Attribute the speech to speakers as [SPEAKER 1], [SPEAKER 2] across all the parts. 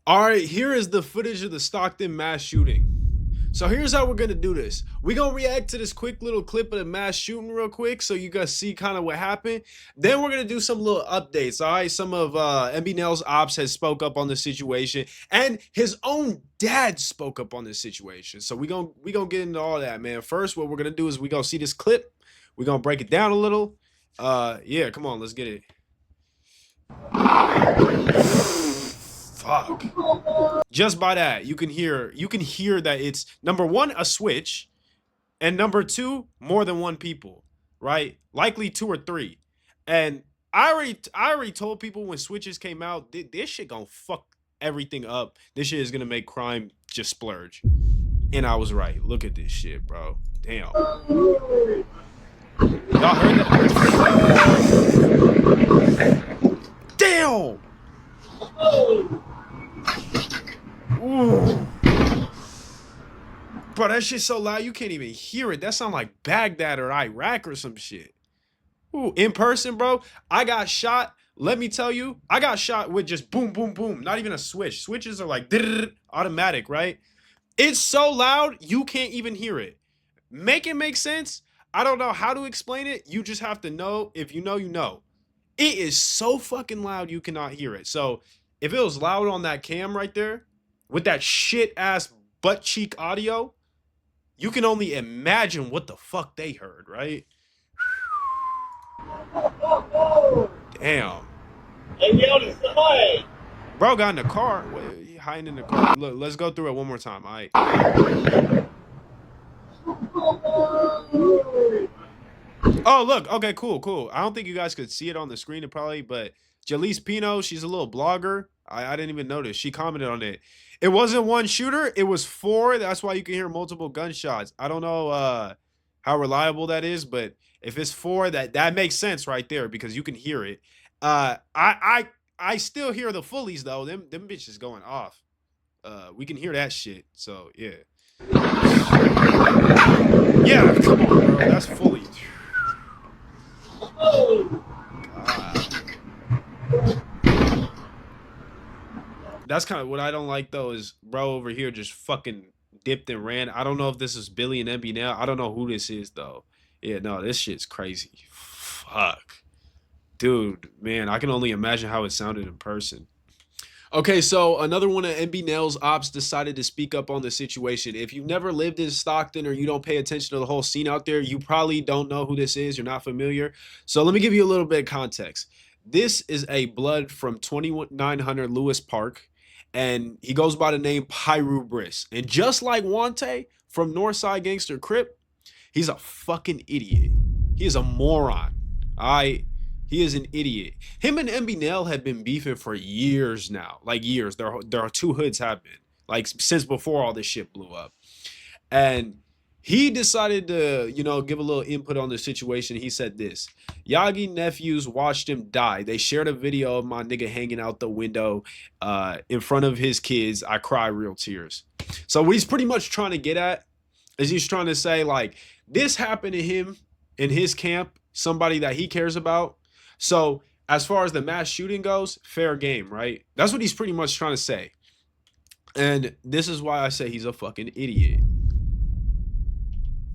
[SPEAKER 1] All right, here is the footage of the Stockton mass shooting. So here's how we're gonna do this. We're gonna react to this quick little clip of the mass shooting real quick so you guys see kind of what happened. Then we're gonna do some little updates. All right, some of MBNel's ops has spoke up on the situation, and his own dad spoke up on this situation. So we gonna get into all that, man. First, what we're gonna do is we gonna see this clip. We're gonna break it down a little. Yeah, come on, let's get it. Fuck. Just by that, you can hear that it's number one, a switch, and number two, more than one people, right? Likely two or three. And I already told people when switches came out, this shit gonna fuck everything up. This shit is gonna make crime just splurge. And I was right. Look at this shit, bro. Damn. Y'all heard that? Damn. Ooh. Bro, that shit's so loud you can't even hear it. That sound like Baghdad or Iraq or some shit. Ooh, in person, bro. I got shot. Let me tell you, I got shot with just boom, boom, boom. Not even a switch. Switches are like automatic, right? It's so loud you can't even hear it. Make it make sense. I don't know how to explain it. You just have to know. If you know, you know. It is so fucking loud you cannot hear it. So if it was loud on that cam right there with that shit ass butt cheek audio, you can only imagine what the fuck they heard, right? Damn. Bro got in the car. Wait, he hiding in the car. Look, let's go through it one more time. All right. Oh, look. Okay, cool. I don't think you guys could see it on the screen, probably, but Jaleese Pino, she's a little blogger. I didn't even notice. She commented on it. It wasn't one shooter. It was four. That's why you can hear multiple gunshots. I don't know how reliable that is, but if it's four, that makes sense right there because you can hear it. I still hear the fullies though. Them bitches going off. We can hear that shit. So yeah. Yeah, come on, bro. That's fully. That's kind of what I don't like though is bro over here just fucking dipped and ran. I don't know if this is Billy and MB now. I don't know who this is though. Yeah, no, this shit's crazy. Fuck. Dude, man, I can only imagine how it sounded in person. Okay, so another one of MBNel's ops decided to speak up on the situation. If you've never lived in Stockton or you don't pay attention to the whole scene out there, you probably don't know who this is. You're not familiar. So let me give you a little bit of context. This is a blood from 2900 Lewis Park, and he goes by the name Pyru Briss. And just like Wante from Northside Gangster Crip, he's a fucking idiot. He is a moron. All right. He is an idiot. Him and MBNel have been beefing for years now. Like years. There are two hoods have been. Like since before all this shit blew up. And he decided to, give a little input on the situation. He said this. Yagi nephews watched him die. They shared a video of my nigga hanging out the window in front of his kids. I cry real tears. So what he's pretty much trying to get at is he's trying to say like this happened to him in his camp, somebody that he cares about. So as far as the mass shooting goes, fair game, right? That's what he's pretty much trying to say. And this is why I say he's a fucking idiot.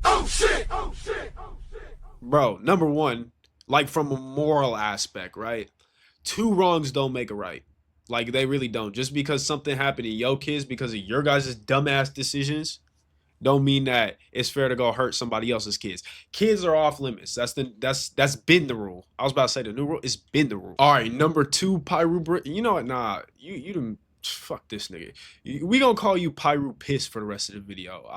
[SPEAKER 1] Oh shit! Oh shit! Oh shit! Bro, number one, like from a moral aspect, right? Two wrongs don't make a right. Like they really don't. Just because something happened to your kids because of your guys' dumbass decisions don't mean that it's fair to go hurt somebody else's kids. Kids are off limits. That's been the rule. I was about to say the new rule. It's been the rule. All right, number two, Pyru. You know what? Nah, you didn't. Fuck this nigga. We gonna call you Pyru Piss for the rest of the video.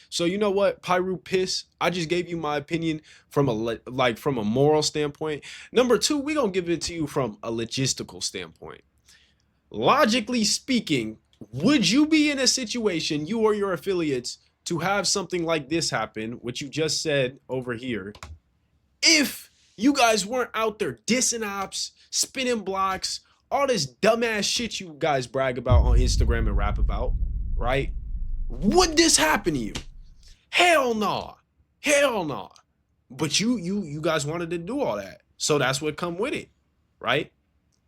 [SPEAKER 1] So you know what, Pyru Piss. I just gave you my opinion from a moral standpoint. Number two, we gonna give it to you from a logistical standpoint. Logically speaking, would you be in a situation, you or your affiliates, to have something like this happen, which you just said over here, if you guys weren't out there dissing ops, spinning blocks, all this dumbass shit you guys brag about on Instagram and rap about, right? Would this happen to you? Hell no. Hell no. But you guys wanted to do all that. So that's what come with it, right?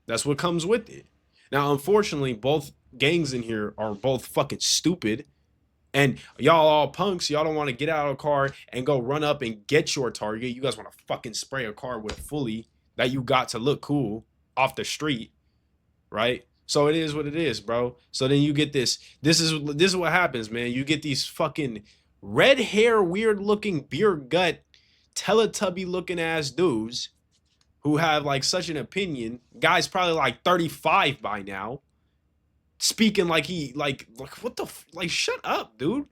[SPEAKER 1] That's what comes with it. Now, unfortunately, both gangs in here are both fucking stupid. And y'all all punks, y'all don't want to get out of a car and go run up and get your target. You guys want to fucking spray a car with fully that you got to look cool off the street, right? So it is what it is, bro. So then you get this. This is what happens, man. You get these fucking red hair, weird looking beer gut, Teletubby looking ass dudes who have like such an opinion. Guy's probably like 35 by now, speaking like he like what the like. Shut up, dude.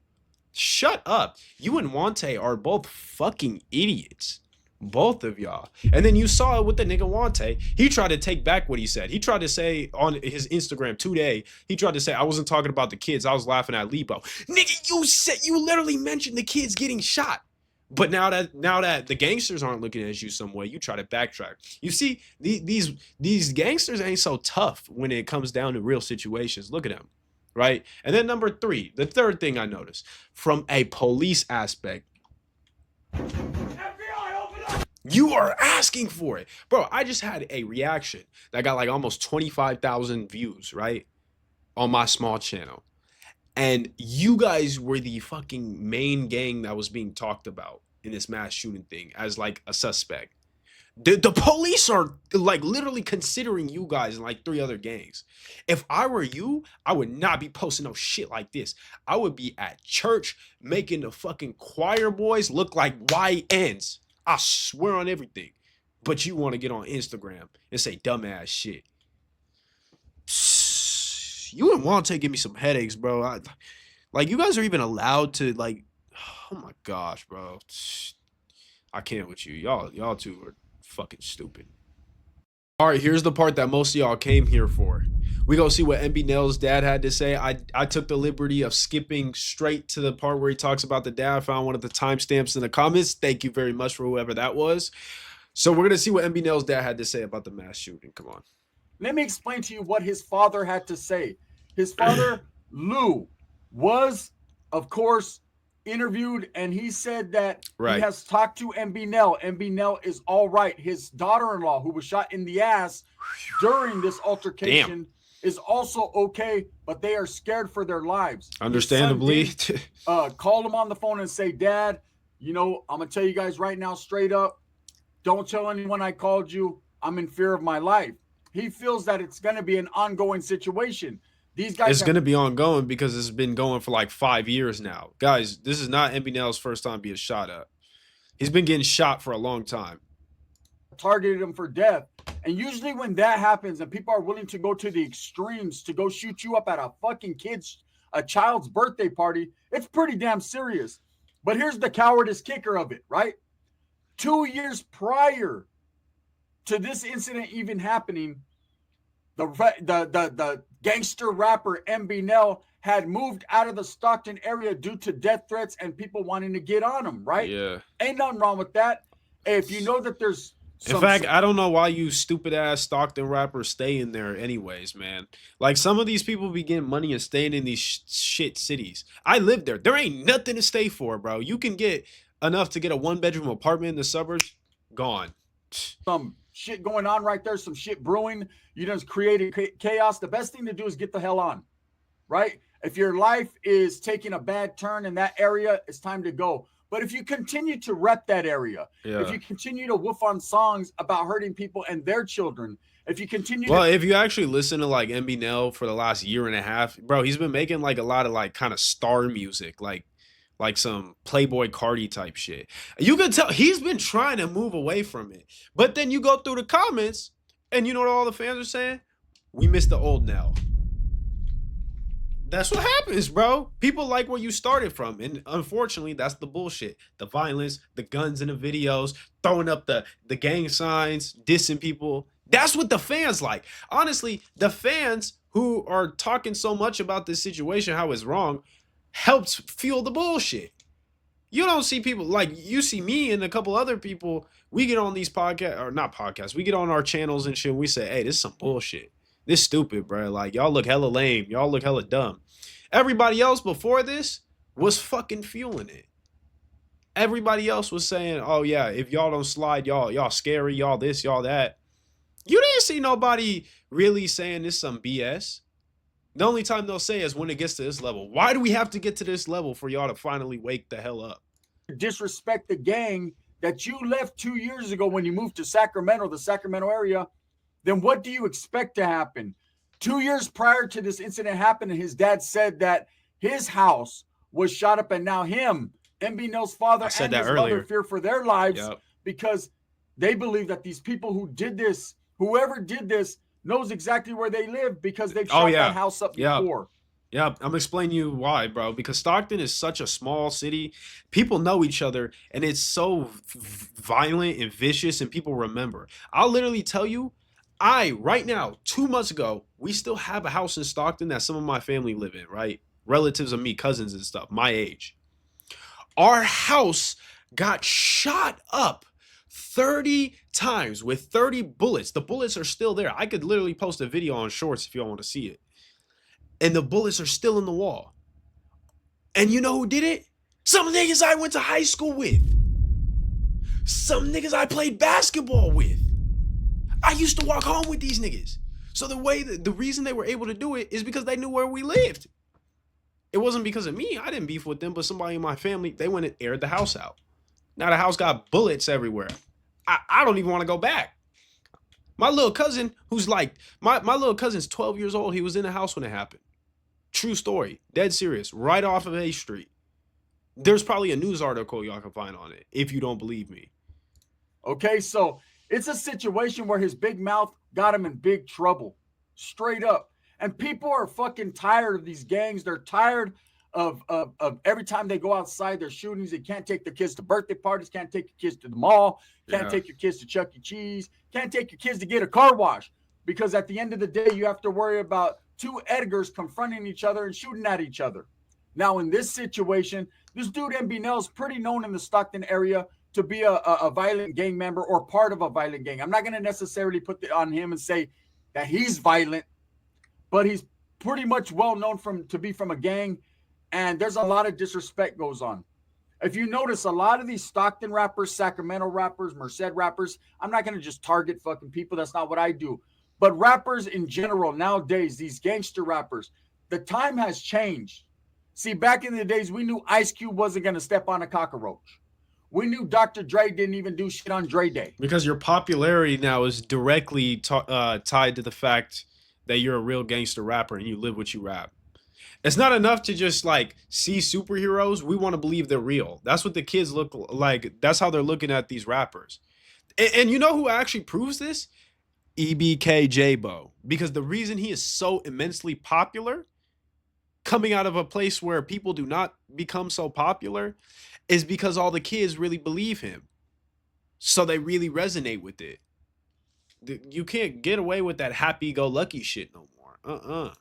[SPEAKER 1] Shut up. You and Wante are both fucking idiots. Both of y'all. And then you saw it with the nigga Wante. He tried to take back what he said. He tried to say on his Instagram today, he tried to say, I wasn't talking about the kids. I was laughing at Lebo. Nigga, you literally mentioned the kids getting shot. But now that the gangsters aren't looking at you some way, you try to backtrack. You see, these gangsters ain't so tough when it comes down to real situations. Look at them, right? And then number 3, the third thing I noticed from a police aspect, you are asking for it. Bro, I just had a reaction that got like almost 25,000 views, right? On my small channel. And you guys were the fucking main gang that was being talked about in this mass shooting thing as like a suspect. The police are like literally considering you guys and like 3 other gangs. If I were you, I would not be posting no shit like this. I would be at church making the fucking choir boys look like YNs. I swear on everything. But you want to get on Instagram and say dumbass shit. You and Wante give me some headaches, bro. Like, you guys are even allowed to, like, oh my gosh, bro. I can't with you. Y'all two are fucking stupid. All right, here's the part that most of y'all came here for. We gonna see what MBNel's dad had to say. I took the liberty of skipping straight to the part where he talks about the dad. I found one of the timestamps in the comments. Thank you very much for whoever that was. So we're gonna see what MBNel's dad had to say about the mass shooting. Come on.
[SPEAKER 2] Let me explain to you what his father had to say. His father, Lou, was, of course, interviewed, and he said that he has talked to MBNel. MBNel is all right. His daughter-in-law, who was shot in the ass during this altercation, is also okay, but they are scared for their lives.
[SPEAKER 1] Understandably.
[SPEAKER 2] Call him on the phone and say, Dad, you know, I'm going to tell you guys right now, straight up, don't tell anyone I called you. I'm in fear of my life. He feels that it's going to be an ongoing situation. These guys,
[SPEAKER 1] it's going to be ongoing because it's been going for like 5 years now. Guys, this is not MBNel's first time being shot at. He's been getting shot for a long time.
[SPEAKER 2] Targeted him for death. And usually when that happens and people are willing to go to the extremes to go shoot you up at a child's birthday party, it's pretty damn serious. But here's the cowardice kicker of it, right? 2 years prior to this incident even happening, the gangster rapper MBNel had moved out of the Stockton area due to death threats and people wanting to get on him, right?
[SPEAKER 1] Yeah.
[SPEAKER 2] Ain't nothing wrong with that. If you know that there's
[SPEAKER 1] in fact, I don't know why you stupid ass Stockton rappers stay in there anyways, man. Like, some of these people be getting money and staying in these shit cities. I live there. There ain't nothing to stay for, bro. You can get enough to get a 1-bedroom apartment in the suburbs. Gone.
[SPEAKER 2] Some shit going on right there, some shit brewing. You just created chaos. The best thing to do is get the hell on, right? If your life is taking a bad turn in that area, it's time to go. But if you continue to rep that area, if you continue to woof on songs about hurting people and their children, if you continue
[SPEAKER 1] if you actually listen to like MBNel for the last year and a half, bro, he's been making like a lot of like kind of star music, like some Playboy Cardi type shit. You can tell he's been trying to move away from it. But then you go through the comments and you know what all the fans are saying? We miss the old Nell. That's what happens, bro. People like where you started from. And unfortunately, that's the bullshit. The violence, the guns in the videos, throwing up the gang signs, dissing people. That's what the fans like. Honestly, the fans who are talking so much about this situation, how it's wrong, helps fuel the bullshit. You don't see people like you see me and a couple other people. We get on these podcasts, or not podcasts. We get on our channels and shit. And we say, hey, this is some bullshit. This stupid, bro. Like, y'all look hella lame. Y'all look hella dumb. Everybody else before this was fucking fueling it. Everybody else was saying, oh yeah, if y'all don't slide, y'all scary, y'all this, y'all that. You didn't see nobody really saying this some BS. The only time they'll say is when it gets to this level. Why do we have to get to this level for y'all to finally wake the hell up?
[SPEAKER 2] Disrespect the gang that you left 2 years ago when you moved to Sacramento, the Sacramento area, then what do you expect to happen? 2 years prior to this incident happening, his dad said that his house was shot up, and now him, MBNel's father, and his mother fear for their lives because they believe that these people who did this, whoever did this, knows exactly where they live because they've shot that house up before.
[SPEAKER 1] Yeah, I'm explaining you why, bro. Because Stockton is such a small city. People know each other, and it's so violent and vicious, and people remember. I'll literally tell you, right now, 2 months ago, we still have a house in Stockton that some of my family live in, right? Relatives of me, cousins and stuff, my age. Our house got shot up 30 times with 30 bullets. The bullets are still there. I could literally post a video on Shorts if y'all want to see it. And the bullets are still in the wall. And you know who did it? Some niggas I went to high school with. Some niggas I played basketball with. I used to walk home with these niggas. So the reason they were able to do it is because they knew where we lived. It wasn't because of me. I didn't beef with them, but somebody in my family, they went and aired the house out. Now the house got bullets everywhere. I don't even want to go back. My little cousin, who's like, my little cousin's 12 years old. He was in the house when it happened. True story. Dead serious. Right off of A Street. There's probably a news article y'all can find on it if you don't believe me.
[SPEAKER 2] Okay, so it's a situation where his big mouth got him in big trouble. Straight up. And people are fucking tired of these gangs. They're tired of every time they go outside, their shootings. They can't take their kids to birthday parties. Can't take your kids to the mall. Can't take your kids to Chuck E. Cheese. Can't take your kids to get a car wash. Because at the end of the day, you have to worry about two Edgars confronting each other and shooting at each other. Now, in this situation, this dude MBNel is pretty known in the Stockton area to be a violent gang member or part of a violent gang. I'm not going to necessarily put it on him and say that he's violent, but he's pretty much well known to be from a gang, and there's a lot of disrespect goes on. If you notice, a lot of these Stockton rappers, Sacramento rappers, Merced rappers, I'm not going to just target fucking people. That's not what I do. But rappers in general nowadays, these gangster rappers, the time has changed. See, back in the days, we knew Ice Cube wasn't going to step on a cockroach. We knew Dr. Dre didn't even do shit on Dre Day.
[SPEAKER 1] Because your popularity now is directly tied to the fact that you're a real gangster rapper and you live what you rap. It's not enough to just like see superheroes. We want to believe they're real. That's what the kids look like. That's how they're looking at these rappers. And you know who actually proves this? EBK J-Bo. Because the reason he is so immensely popular, coming out of a place where people do not become so popular, is because all the kids really believe him. So they really resonate with it. You can't get away with that happy-go-lucky shit no more.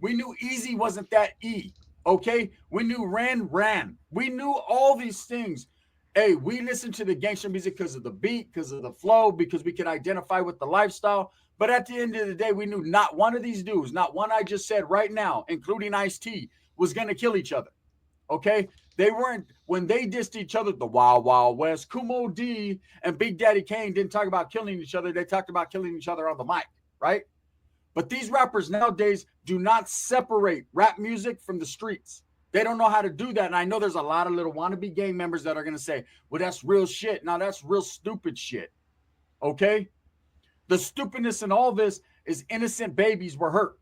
[SPEAKER 2] We knew Easy wasn't that E, okay? We knew Ran. We knew all these things. Hey, we listened to the gangster music because of the beat, because of the flow, because we could identify with the lifestyle. But at the end of the day, we knew not one of these dudes, not one I just said right now, including Ice-T, was going to kill each other, okay? They weren't, when they dissed each other, the Wild Wild West, Kumo D and Big Daddy Kane didn't talk about killing each other. They talked about killing each other on the mic, right? But these rappers nowadays do not separate rap music from the streets. They don't know how to do that. And I know there's a lot of little wannabe gang members that are going to say, well, that's real shit. Now that's real stupid shit. Okay? The stupidness in all this is innocent babies were hurt.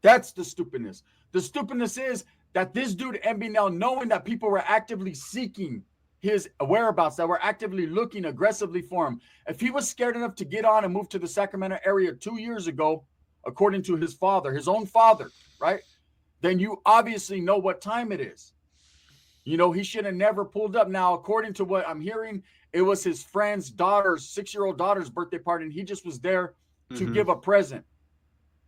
[SPEAKER 2] That's the stupidness. The stupidness is that this dude, MBNel, knowing that people were actively seeking his whereabouts, that were actively looking aggressively for him, if he was scared enough to get on and move to the Sacramento area 2 years ago, according to his father, his own father, right? Then you obviously know what time it is. You know, he should have never pulled up. Now, according to what I'm hearing, it was his friend's daughter's, 6-year-old daughter's birthday party, and he just was there to give a present,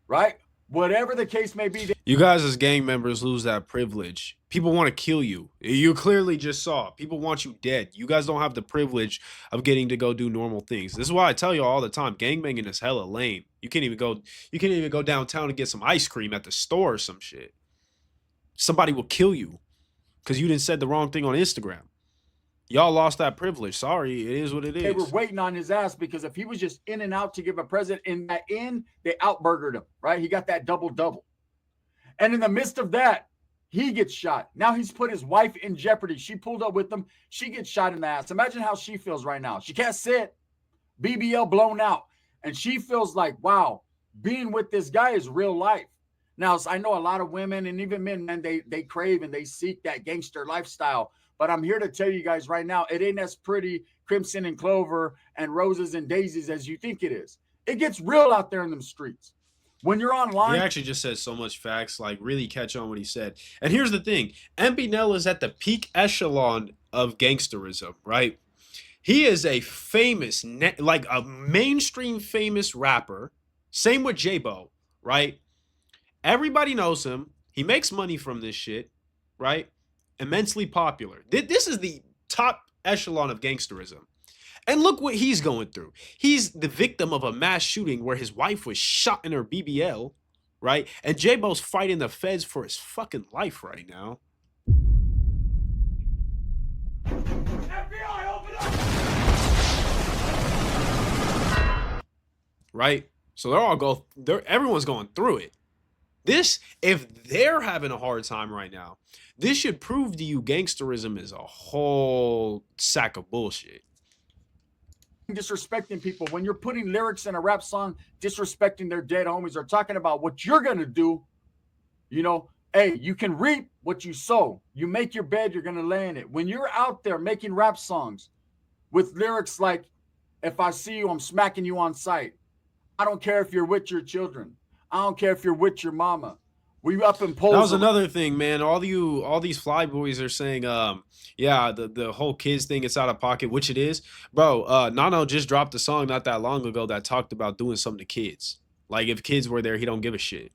[SPEAKER 2] right? Whatever the case may be.
[SPEAKER 1] You guys as gang members lose that privilege. People want to kill you. You clearly just saw. People want you dead. You guys don't have the privilege of getting to go do normal things. This is why I tell you all the time, gangbanging is hella lame. You can't even go downtown and get some ice cream at the store or some shit. Somebody will kill you because you didn't said the wrong thing on Instagram. Y'all lost that privilege. Sorry, it is what it is.
[SPEAKER 2] They were waiting on his ass because if he was just in and out to give a present, in that end, they outburgered him, right? He got that double-double. And in the midst of that, he gets shot. Now he's put his wife in jeopardy. She pulled up with him. She gets shot in the ass. Imagine how she feels right now. She can't sit. BBL blown out. And she feels like, wow, being with this guy is real life. Now, I know a lot of women and even men, man, they crave and they seek that gangster lifestyle. But I'm here to tell you guys right now, it ain't as pretty crimson and clover and roses and daisies as you think it is. It gets real out there in them streets. When you're online,
[SPEAKER 1] he actually just said so much facts. Like, really catch on what he said. And here's the thing: MBNel is at the peak echelon of gangsterism, right? He is a famous, like a mainstream famous rapper. Same with J-Bo, right? Everybody knows him. He makes money from this shit, right? Immensely popular. This is the top echelon of gangsterism. And look what he's going through. He's the victim of a mass shooting where his wife was shot in her BBL, right? And J-Bo's fighting the feds for his fucking life right now. FBI, open up! Right? So everyone's going through it. This, if they're having a hard time right now, this should prove to you gangsterism is a whole sack of bullshit.
[SPEAKER 2] Disrespecting people, when you're putting lyrics in a rap song, disrespecting their dead homies, or talking about what you're gonna do, you know, hey, you can reap what you sow. You make your bed, you're gonna lay in it. When you're out there making rap songs with lyrics like, if I see you, I'm smacking you on sight. I don't care if you're with your children. I don't care if you're with your mama. We up in polls.
[SPEAKER 1] That was another thing, man. All these fly boys are saying, yeah, the whole kids thing, it's out of pocket, which it is. Bro, Nano just dropped a song not that long ago that talked about doing something to kids. Like, if kids were there, he don't give a shit.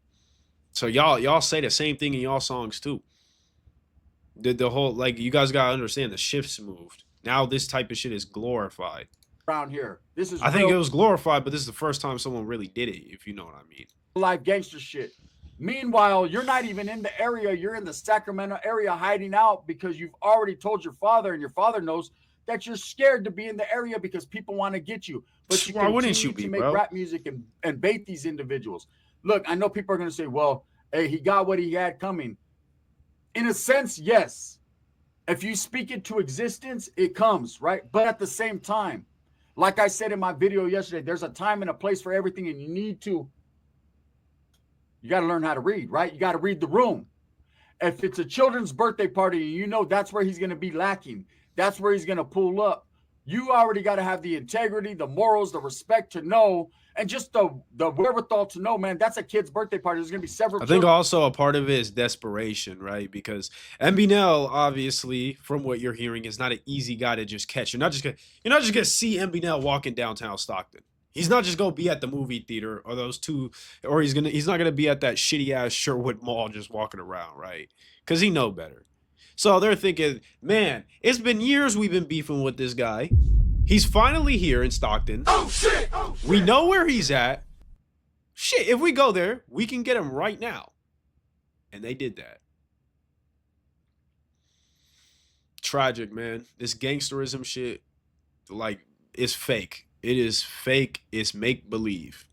[SPEAKER 1] So y'all say the same thing in y'all songs too. The whole, like, you guys gotta understand, the shifts moved. Now this type of shit is glorified.
[SPEAKER 2] Around here, this is.
[SPEAKER 1] I think it was glorified, but this is the first time someone really did it, if you know what I mean.
[SPEAKER 2] Live gangster shit. Meanwhile, you're not even in the area. You're in the Sacramento area hiding out because you've already told your father, and your father knows that you're scared to be in the area because people want to get you. But you
[SPEAKER 1] Why wouldn't you be,
[SPEAKER 2] to make
[SPEAKER 1] bro?
[SPEAKER 2] rap music and bait these individuals. Look, I know people are going to say, well, hey, he got what he had coming. In a sense, yes. If you speak it to existence, it comes, right? But at the same time, like I said in my video yesterday, there's a time and a place for everything, and you got to learn how to read, right? You got to read the room. If it's a children's birthday party, you know that's where he's going to be lacking. That's where he's going to pull up. You already got to have the integrity, the morals, the respect to know, and just the wherewithal to know, man, that's a kid's birthday party. There's going to be several
[SPEAKER 1] I think also a part of it is desperation, right? Because MBNel, obviously, from what you're hearing, is not an easy guy to just catch. You're not just gonna see MBNel walking downtown Stockton. He's not just gonna be at the movie theater or those two, or he's not gonna be at that shitty ass Sherwood Mall just walking around, right? Because he know better. So they're thinking, man, it's been years we've been beefing with this guy. He's finally here in Stockton. Oh shit! Oh, shit. We know where he's at. Shit, if we go there, we can get him right now. And they did that. Tragic, man. This gangsterism shit, like, it's fake. It is fake. It's make-believe.